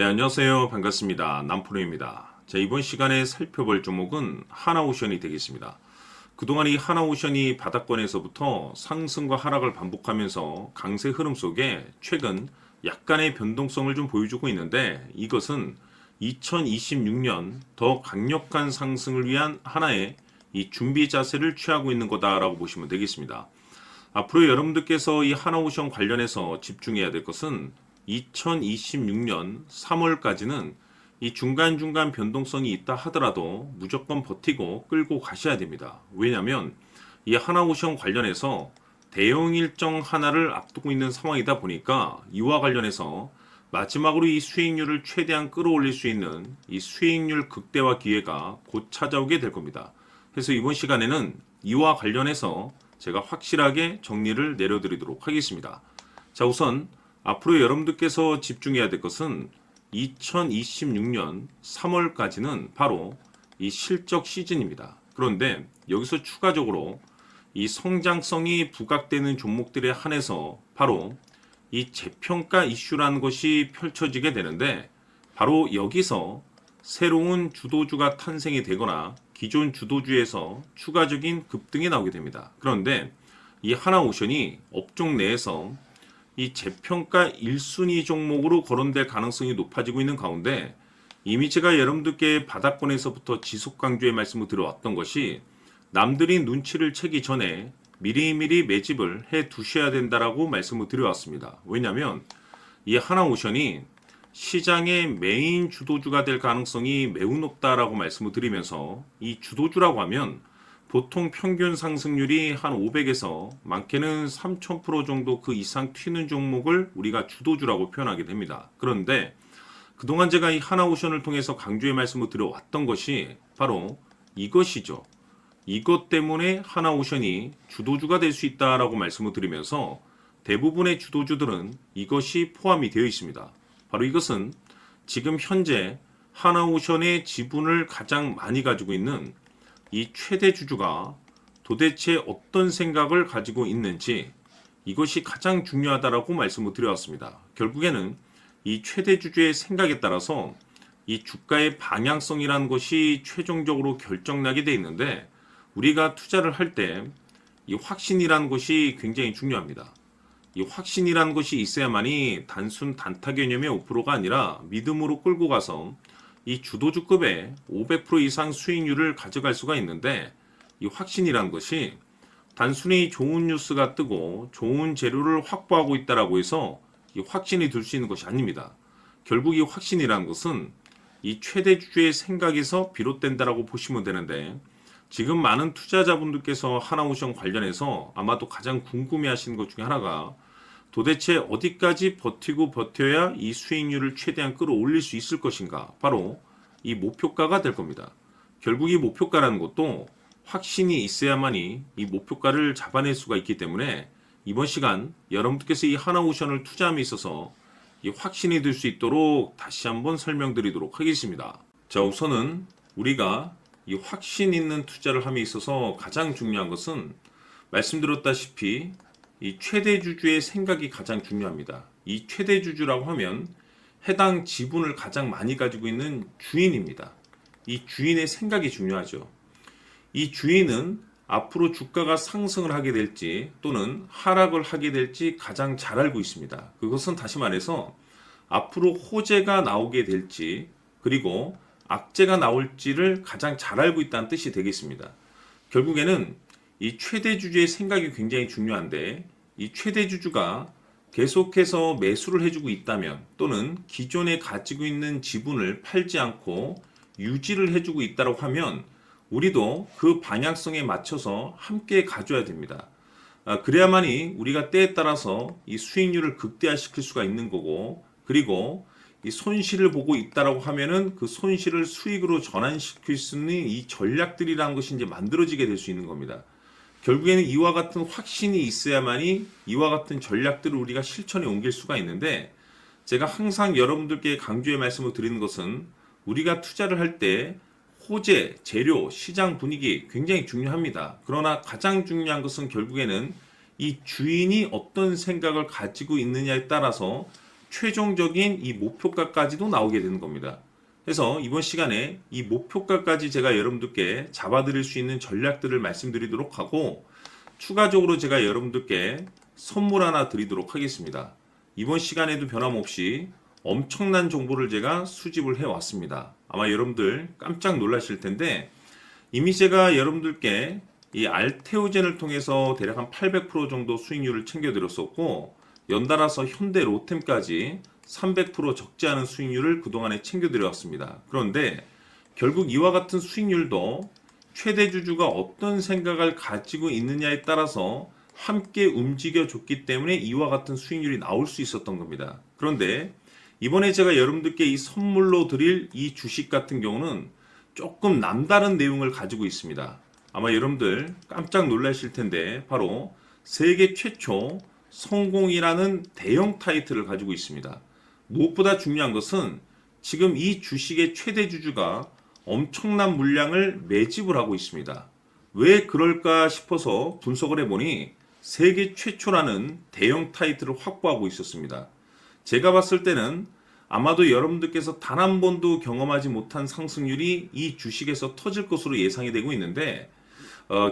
안녕하세요. 반갑습니다. 남프로입니다. 자, 이번 시간에 살펴볼 종목은 하나오션이 되겠습니다. 그동안 이 하나오션이 바닥권에서부터 상승과 하락을 반복하면서 강세 흐름 속에 최근 약간의 변동성을 좀 보여주고 있는데, 이것은 2026년 더 강력한 상승을 위한 하나의 이 준비 자세를 취하고 있는 거다라고 보시면 되겠습니다. 앞으로 여러분들께서 이 하나오션 관련해서 집중해야 될 것은 2026년 3월까지는 이 중간중간 변동성이 있다 하더라도 무조건 버티고 끌고 가셔야 됩니다. 왜냐하면 이 하나오션 관련해서 대형 일정 하나를 앞두고 있는 상황이다 보니까 이와 관련해서 마지막으로 이 수익률을 최대한 끌어올릴 수 있는 이 수익률 극대화 기회가 곧 찾아오게 될 겁니다. 그래서 이번 시간에는 이와 관련해서 제가 확실하게 정리를 내려드리도록 하겠습니다. 자, 우선 앞으로 여러분들께서 집중해야 될 것은 2026년 3월까지는 바로 이 실적 시즌입니다. 그런데 여기서 추가적으로 이 성장성이 부각되는 종목들에 한해서 바로 이 재평가 이슈라는 것이 펼쳐지게 되는데, 바로 여기서 새로운 주도주가 탄생이 되거나 기존 주도주에서 추가적인 급등이 나오게 됩니다. 그런데 이 하나오션이 업종 내에서 이 재평가 1순위 종목으로 거론될 가능성이 높아지고 있는 가운데, 이미 제가 여러분들께 바닥권에서부터 지속 강조의 말씀을 드려왔던 것이 남들이 눈치를 채기 전에 미리미리 매집을 해 두셔야 된다라고 말씀을 드려왔습니다. 왜냐하면 이 하나오션이 시장의 메인 주도주가 될 가능성이 매우 높다라고 말씀을 드리면서, 이 주도주라고 하면 보통 평균 상승률이 한 500에서 많게는 3000% 정도 그 이상 튀는 종목을 우리가 주도주라고 표현하게 됩니다. 그런데 그동안 제가 이 하나오션을 통해서 강조의 말씀을 드려왔던 것이 바로 이것이죠. 이것 때문에 하나오션이 주도주가 될 수 있다라고 말씀을 드리면서 대부분의 주도주들은 이것이 포함이 되어 있습니다. 바로 이것은 지금 현재 하나오션의 지분을 가장 많이 가지고 있는 이 최대 주주가 도대체 어떤 생각을 가지고 있는지, 이것이 가장 중요하다라고 말씀을 드려왔습니다. 결국에는 이 최대 주주의 생각에 따라서 이 주가의 방향성이라는 것이 최종적으로 결정나게 돼 있는데, 우리가 투자를 할 때 이 확신이라는 것이 굉장히 중요합니다. 이 확신이라는 것이 있어야만이 단순 단타 개념의 5%가 아니라 믿음으로 끌고 가서 이 주도주급의 500% 이상 수익률을 가져갈 수가 있는데, 이 확신이란 것이 단순히 좋은 뉴스가 뜨고 좋은 재료를 확보하고 있다라고 해서 이 확신이 들 수 있는 것이 아닙니다. 결국 이 확신이란 것은 이 최대 주주의 생각에서 비롯된다라고 보시면 되는데, 지금 많은 투자자분들께서 하나오션 관련해서 아마도 가장 궁금해하시는 것 중에 하나가 도대체 어디까지 버티고 버텨야 이 수익률을 최대한 끌어올릴 수 있을 것인가, 바로 이 목표가가 될 겁니다. 결국 이 목표가라는 것도 확신이 있어야만이 이 목표가를 잡아낼 수가 있기 때문에, 이번 시간 여러분들께서 이 하나오션을 투자함에 있어서 이 확신이 들 수 있도록 다시 한번 설명드리도록 하겠습니다. 자, 우선은 우리가 이 확신 있는 투자를 함에 있어서 가장 중요한 것은 말씀드렸다시피 이 최대 주주의 생각이 가장 중요합니다. 이 최대 주주라고 하면 해당 지분을 가장 많이 가지고 있는 주인입니다. 이 주인의 생각이 중요하죠. 이 주인은 앞으로 주가가 상승을 하게 될지 또는 하락을 하게 될지 가장 잘 알고 있습니다. 그것은 다시 말해서 앞으로 호재가 나오게 될지 그리고 악재가 나올지를 가장 잘 알고 있다는 뜻이 되겠습니다. 결국에는 이 최대 주주의 생각이 굉장히 중요한데, 이 최대 주주가 계속해서 매수를 해주고 있다면 또는 기존에 가지고 있는 지분을 팔지 않고 유지를 해주고 있다고 하면 우리도 그 방향성에 맞춰서 함께 가져야 됩니다. 그래야만이 우리가 때에 따라서 이 수익률을 극대화시킬 수가 있는 거고, 그리고 이 손실을 보고 있다라고 하면은 그 손실을 수익으로 전환시킬 수 있는 이 전략들이라는 것이 이제 만들어지게 될 수 있는 겁니다. 결국에는 이와 같은 확신이 있어야만이 이와 같은 전략들을 우리가 실천에 옮길 수가 있는데, 제가 항상 여러분들께 강조의 말씀을 드리는 것은 우리가 투자를 할 때 호재, 재료, 시장 분위기 굉장히 중요합니다. 그러나 가장 중요한 것은 결국에는 이 주인이 어떤 생각을 가지고 있느냐에 따라서 최종적인 이 목표가까지도 나오게 되는 겁니다. 그래서 이번 시간에 이 목표가까지 제가 여러분들께 잡아드릴 수 있는 전략들을 말씀드리도록 하고, 추가적으로 제가 여러분들께 선물 하나 드리도록 하겠습니다. 이번 시간에도 변함없이 엄청난 정보를 제가 수집을 해왔습니다. 아마 여러분들 깜짝 놀라실 텐데, 이미 제가 여러분들께 이 알테오젠을 통해서 대략 한 800% 정도 수익률을 챙겨드렸었고, 연달아서 현대 로템까지 300% 적지 않은 수익률을 그동안에 챙겨드려왔습니다. 그런데 결국 이와 같은 수익률도 최대 주주가 어떤 생각을 가지고 있느냐에 따라서 함께 움직여줬기 때문에 이와 같은 수익률이 나올 수 있었던 겁니다. 그런데 이번에 제가 여러분들께 이 선물로 드릴 이 주식 같은 경우는 조금 남다른 내용을 가지고 있습니다. 아마 여러분들 깜짝 놀라실 텐데, 바로 세계 최초 성공이라는 대형 타이틀을 가지고 있습니다. 무엇보다 중요한 것은 지금 이 주식의 최대 주주가 엄청난 물량을 매집을 하고 있습니다. 왜 그럴까 싶어서 분석을 해보니 세계 최초라는 대형 타이틀을 확보하고 있었습니다. 제가 봤을 때는 아마도 여러분들께서 단 한 번도 경험하지 못한 상승률이 이 주식에서 터질 것으로 예상이 되고 있는데,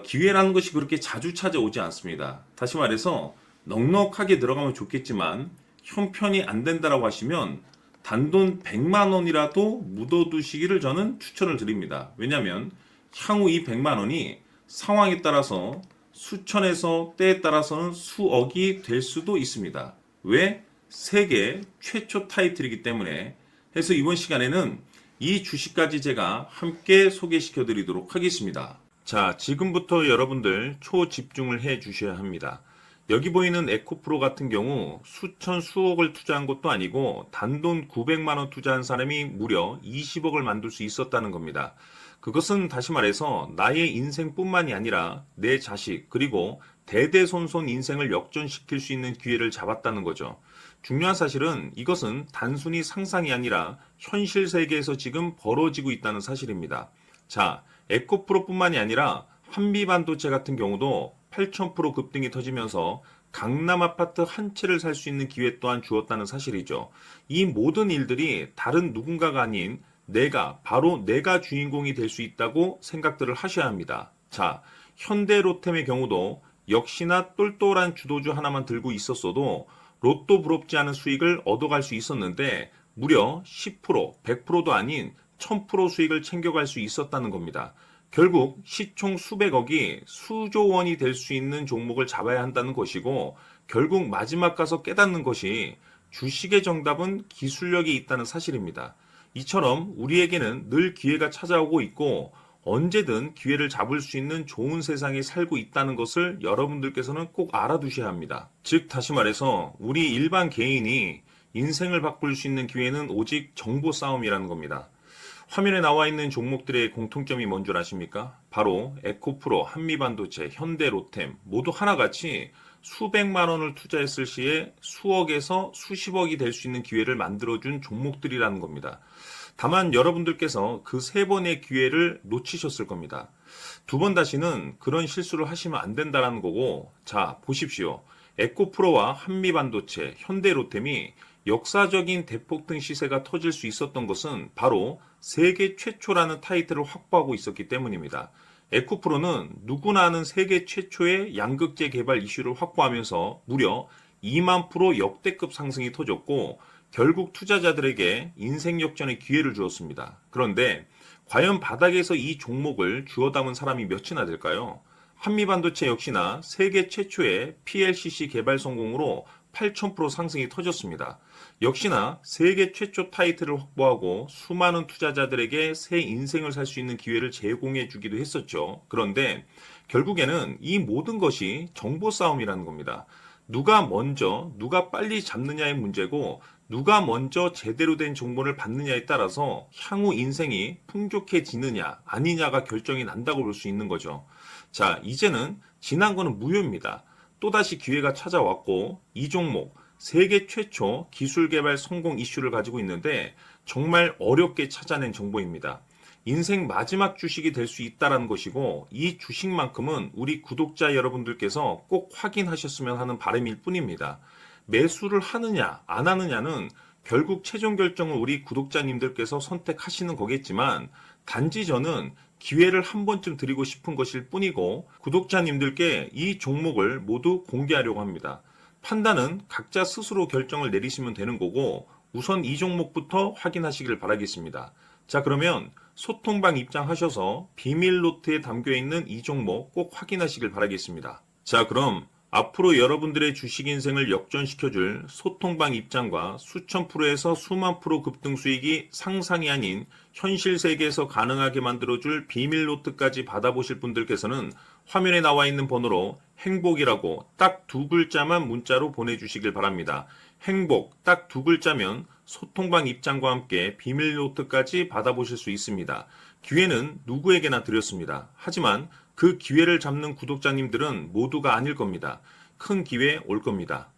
기회라는 것이 그렇게 자주 찾아오지 않습니다. 다시 말해서 넉넉하게 들어가면 좋겠지만 형편이 안 된다라고 하시면 단돈 100만 원이라도 묻어두시기를 저는 추천을 드립니다. 왜냐하면 향후 이 100만 원이 상황에 따라서 수천에서 때에 따라서는 수억이 될 수도 있습니다. 왜? 세계 최초 타이틀이기 때문에. 해서 이번 시간에는 이 주식까지 제가 함께 소개시켜 드리도록 하겠습니다. 자, 지금부터 여러분들 초집중을 해 주셔야 합니다. 여기 보이는 에코프로 같은 경우 수천 수억을 투자한 것도 아니고 단돈 900만 원 투자한 사람이 무려 20억을 만들 수 있었다는 겁니다. 그것은 다시 말해서 나의 인생뿐만이 아니라 내 자식 그리고 대대손손 인생을 역전시킬 수 있는 기회를 잡았다는 거죠. 중요한 사실은 이것은 단순히 상상이 아니라 현실 세계에서 지금 벌어지고 있다는 사실입니다. 자, 에코프로뿐만이 아니라 한미반도체 같은 경우도 8,000% 급등이 터지면서 강남 아파트 한 채를 살 수 있는 기회 또한 주었다는 사실이죠. 이 모든 일들이 다른 누군가가 아닌 바로 내가 주인공이 될 수 있다고 생각들을 하셔야 합니다. 자, 현대로템의 경우도 역시나 똘똘한 주도주 하나만 들고 있었어도 로또 부럽지 않은 수익을 얻어갈 수 있었는데 무려 10%, 100%도 아닌 1000% 수익을 챙겨갈 수 있었다는 겁니다. 결국 시총 수백억이 수조 원이 될 수 있는 종목을 잡아야 한다는 것이고, 결국 마지막 가서 깨닫는 것이 주식의 정답은 기술력이 있다는 사실입니다. 이처럼 우리에게는 늘 기회가 찾아오고 있고 언제든 기회를 잡을 수 있는 좋은 세상에 살고 있다는 것을 여러분들께서는 꼭 알아두셔야 합니다. 즉 다시 말해서 우리 일반 개인이 인생을 바꿀 수 있는 기회는 오직 정보 싸움이라는 겁니다. 화면에 나와 있는 종목들의 공통점이 뭔 줄 아십니까? 바로 에코프로, 한미반도체, 현대로템 모두 하나같이 수백만 원을 투자했을 시에 수억에서 수십억이 될 수 있는 기회를 만들어준 종목들이라는 겁니다. 다만 여러분들께서 그 세 번의 기회를 놓치셨을 겁니다. 두 번 다시는 그런 실수를 하시면 안 된다는 거고, 자 보십시오. 에코프로와 한미반도체, 현대로템이 역사적인 대폭등 시세가 터질 수 있었던 것은 바로 세계 최초라는 타이틀을 확보하고 있었기 때문입니다. 에코프로는 누구나 아는 세계 최초의 양극재 개발 이슈를 확보하면서 무려 2만 프로 역대급 상승이 터졌고 결국 투자자들에게 인생 역전의 기회를 주었습니다. 그런데 과연 바닥에서 이 종목을 주워 담은 사람이 몇이나 될까요? 한미반도체 역시나 세계 최초의 PLCC 개발 성공으로 8,000% 상승이 터졌습니다. 역시나 세계 최초 타이틀을 확보하고 수많은 투자자들에게 새 인생을 살 수 있는 기회를 제공해 주기도 했었죠. 그런데 결국에는 이 모든 것이 정보 싸움이라는 겁니다. 누가 먼저, 누가 빨리 잡느냐의 문제고 누가 먼저 제대로 된 정보를 받느냐에 따라서 향후 인생이 풍족해지느냐 아니냐가 결정이 난다고 볼 수 있는 거죠. 자, 이제는 지난 거는 무효입니다. 또다시 기회가 찾아왔고 이 종목 세계 최초 기술 개발 성공 이슈를 가지고 있는데 정말 어렵게 찾아낸 정보입니다. 인생 마지막 주식이 될 수 있다는 것이고 이 주식만큼은 우리 구독자 여러분들께서 꼭 확인하셨으면 하는 바람일 뿐입니다. 매수를 하느냐, 안 하느냐는 결국 최종 결정을 우리 구독자님들께서 선택하시는 거겠지만, 단지 저는 기회를 한 번쯤 드리고 싶은 것일 뿐이고, 구독자님들께 이 종목을 모두 공개하려고 합니다. 판단은 각자 스스로 결정을 내리시면 되는 거고, 우선 이 종목부터 확인하시길 바라겠습니다. 자, 그러면 소통방 입장하셔서 비밀 노트에 담겨 있는 이 종목 꼭 확인하시길 바라겠습니다. 자, 그럼 앞으로 여러분들의 주식 인생을 역전시켜줄 소통방 입장과 수천 프로에서 수만 프로 급등 수익이 상상이 아닌 현실 세계에서 가능하게 만들어줄 비밀 노트까지 받아보실 분들께서는 화면에 나와 있는 번호로 행복이라고 딱 두 글자만 문자로 보내주시길 바랍니다. 행복 딱 두 글자면 소통방 입장과 함께 비밀 노트까지 받아보실 수 있습니다. 기회는 누구에게나 드렸습니다. 하지만 그 기회를 잡는 구독자님들은 모두가 아닐 겁니다. 큰 기회 올 겁니다.